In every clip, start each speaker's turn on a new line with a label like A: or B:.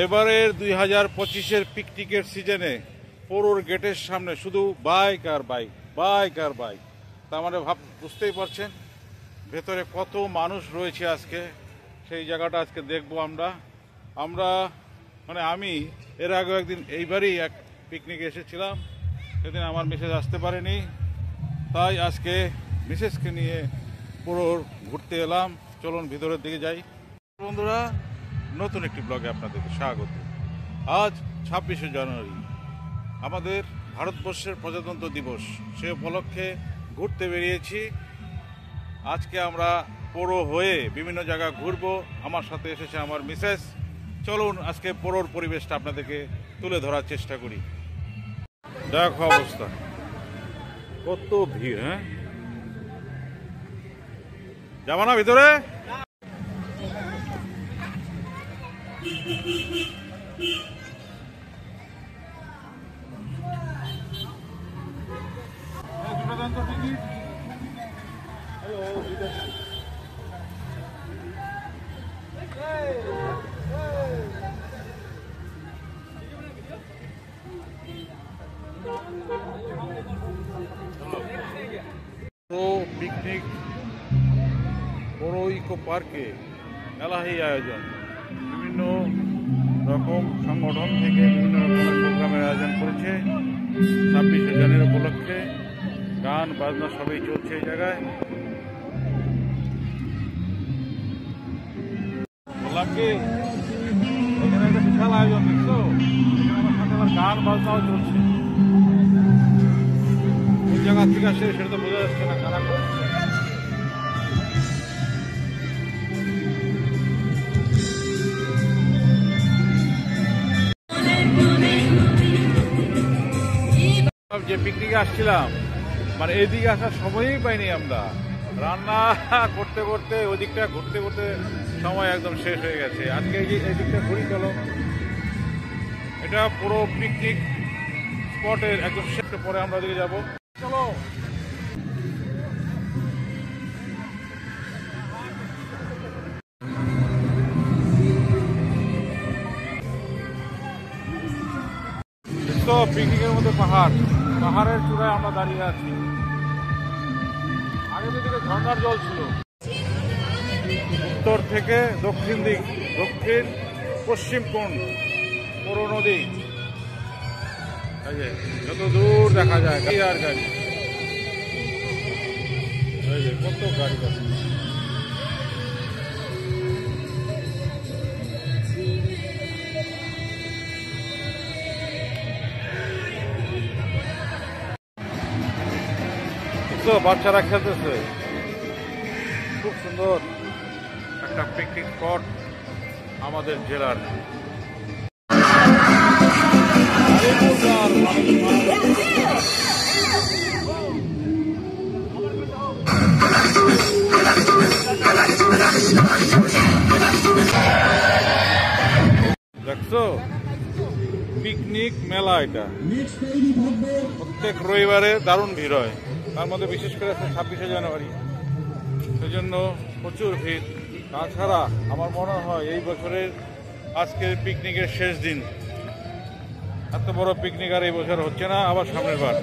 A: এবারের 2025-এর পিকনিকের সিজনে পৌর গেটের সামনে শুধু বাইক আর বাইক, বাইক আর বাইক। তার মানে বুঝতেই পারছেন ভেতরে কত মানুষ রয়েছে আজকে। সেই জায়গাটা আজকে দেখবো আমরা মানে আমি এর আগে একদিন এইবারই এক পিকনিকে এসেছিলাম, সেদিন আমার মিসেস আসতে পারেনি, তাই আজকে মিসেসকে নিয়ে পুরো ঘুরতে এলাম। চলুন ভিতরের দিকে যাই। বন্ধুরা, নতুন একটি ব্লগে আপনাদেরকে স্বাগত। আজ 26শে জানুয়ারি, আমাদের ভারতবর্ষের প্রজাতন্ত্র দিবস। সে উপলক্ষে ঘুরতে বেরিয়েছি। আজকে আমরা পৌর হয়ে বিভিন্ন জায়গা ঘুরবো। আমার সাথে এসেছে আমার মিসেস। চলুন আজকে পৌরর পরিবেশটা আপনাদেরকে তুলে ধরার চেষ্টা করি। দেখো অবস্থা, কত ভিড়। হ্যাঁ, যাবো না ভিতরে? পিকনিক বড় ইকো পার্কে মেলাহি আয়োজন, বিভিন্ন রকম সংগঠন থেকে বিভিন্ন রকমের প্রোগ্রামের আয়োজন করেছে 26শে জানুয়ারি উপলক্ষে। গান বাজনা সবই চলছে এই জায়গায়। বললাম কি এখানে একটা বিশাল আয়োজন, দেখছো? আমার সাথে আবার গান বাজনাও চলছে। কোন জায়গা থেকে আসে সেটা তো বোঝা যাচ্ছে না, কারা করছে। যে পিকনিকে আসছিলাম, মানে এদিকে আসার সময়ই পাইনি আমরা। রান্না করতে করতে ওদিকটা ঘুরতে ঘুরতে সময় একদম শেষ হয়ে গেছে। আজকে এই দিকটা ঘুরি, চলো। এটা পুরো পিকনিক স্পটের একদম শেষ, পরে আমরা ওদিকে যাবো। চলো। তো পিকনিকের মধ্যে পাহাড়ের চূড়ায় আমরা দাঁড়িয়ে আছি। আগে দিকে ঝর্ণার জল ছিল, উত্তর থেকে দক্ষিণ দিক, দক্ষিণ পশ্চিম কোণ পৌর নদী। যত দূর দেখা যায় গাড়ি আর গাড়ি, কত গাড়ি আছে। বাচ্চারা খেলতেছে, খুব সুন্দর একটা পিকনিক স্পট আমাদের জেলার। দেখছো, পিকনিক মেলা এটা প্রত্যেক রবিবারে দারুণ ভিড় হয়। তার মধ্যে বিশেষ করে 26শে জানুয়ারি, সেজন্য প্রচুর ভিড়। তাছাড়া আমার মনে হয় এই বছরের আজকের পিকনিকের শেষ দিন। এত বড় পিকনিক আর এই বছর হচ্ছে না, আবার সামনের বার।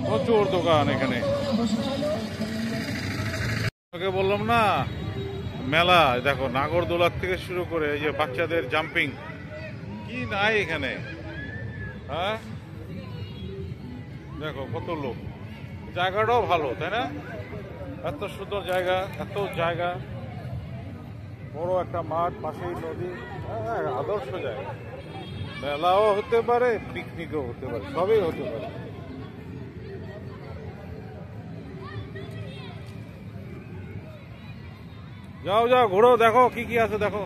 A: প্রচুর দোকান এখানে। তোকে বললাম না, মেলা। দেখো, নাগরদোলার থেকে শুরু করে এই যে বাচ্চাদের জাম্পিং, কি নাই এখানে। হ্যাঁ, দেখো কত লোক। জায়গাটাও ভালো, তাই না? এত সুন্দর জায়গা, এত জায়গা, বড় একটা মাঠ, পাশেই নদী। হ্যাঁ, আদর্শ জায়গা। মেলাও হতে পারে, পিকনিকও হতে পারে, সবই হতে পারে। যাও যাও, ঘুরো, দেখো কি কি আছে, দেখো।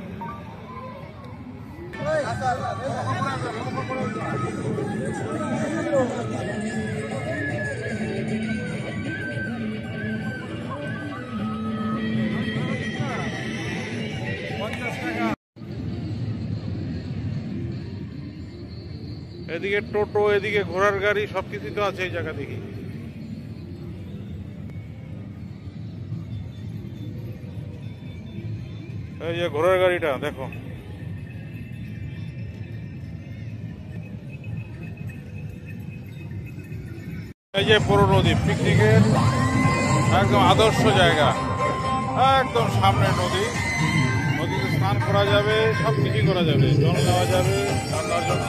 A: এদিকে টোটো, এদিকে ঘোড়ার গাড়ি, সবকিছু তো আছে এই জায়গা। দেখি এই যে ঘোড়ার গাড়িটা দেখো, এই যে পুরো নদী, পিকনিকের একদম আদর্শ জায়গা, একদম সামনে নদী। নদীতে স্নান করা যাবে, সব কিছুই করা যাবে, জল নেওয়া যাবে রান্নার জন্য।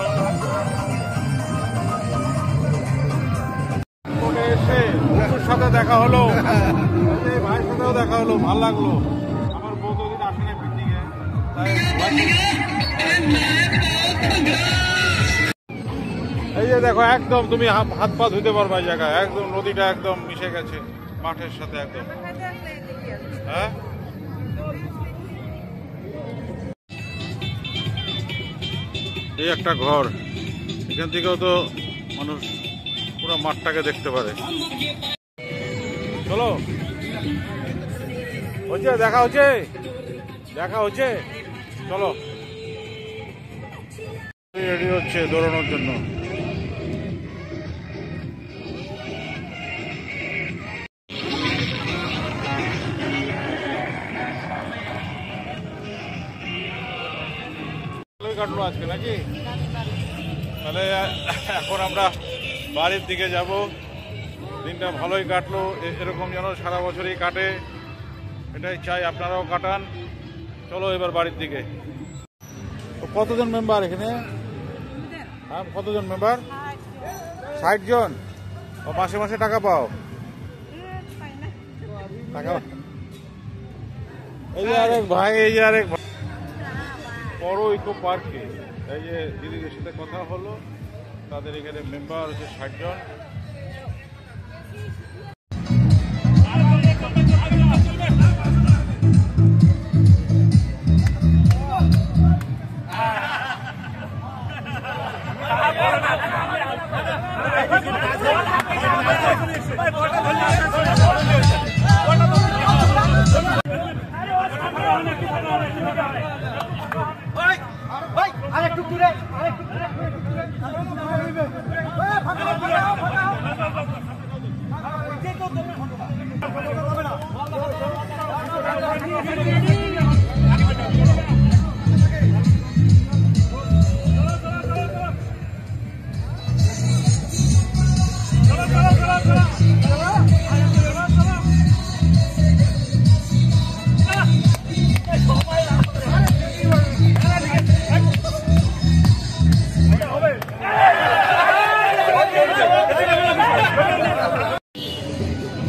A: এসে বন্ধুর সাথে দেখা হলো, ভাইয়ের সাথেও দেখা হলো, ভালো লাগলো। আমার বউ দিন আসেনি পিকনিকে, তাই এই যে দেখো একদম তুমি হাত পা ধুতে পারবা এই জায়গায়, একদম নদীটা একদম মিশে গেছে মাঠের সাথে একদম। হ্যাঁ, এই একটা ঘর, এখান থেকেও তো মানুষ পুরো মাঠটাকে দেখতে পারে। চলো, হচ্ছে দেখা হচ্ছে, দেখা হচ্ছে, চলো। রেডি হচ্ছে দৌড়ানোর জন্য। কাটলো আজকে নাকি? তাহলে এখন আমরা বাড়ির দিকে যাব। দিনটা ভালোই কাটলো, এরকম যেন সারা বছরই কাটে, এটাই চাই, আপনারাও কাটান। চলো এবার বাড়ির দিকে। কতজন মেম্বার এখানে? হ্যাঁ, কতজন মেম্বার? 60 জন। ও মাসে মাসে টাকা পাও? টাকা, এই যে আরেক ভাই, এই যে আরেক ভাই বড় ইকো পার্কে, এই যে দিদিদের সাথে কথা হলো, তাদের এখানে মেম্বার হচ্ছে 60 জন।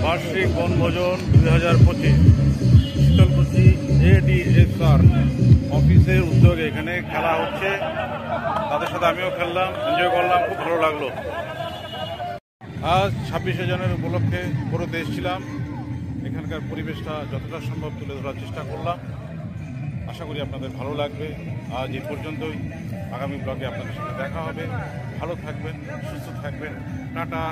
A: বার্ষিক বনভোজন 2025 শীতলকুচি ADSR অফিসের উদ্যোগে এখানে খেলা হচ্ছে। তাদের সাথে আমিও খেললাম, এনজয় করলাম, খুব ভালো লাগলো। আজ 26শে জানুয়ারি উপলক্ষে পুরোতে এসেছিলাম, এখানকার পরিবেশটা যতটা সম্ভব তুলে ধরার চেষ্টা করলাম। আশা করি আপনাদের ভালো লাগবে। আজ এই পর্যন্তই, আগামী ব্লগে আপনাদের সাথে দেখা হবে। ভালো থাকবেন, সুস্থ থাকবেন, টাটা।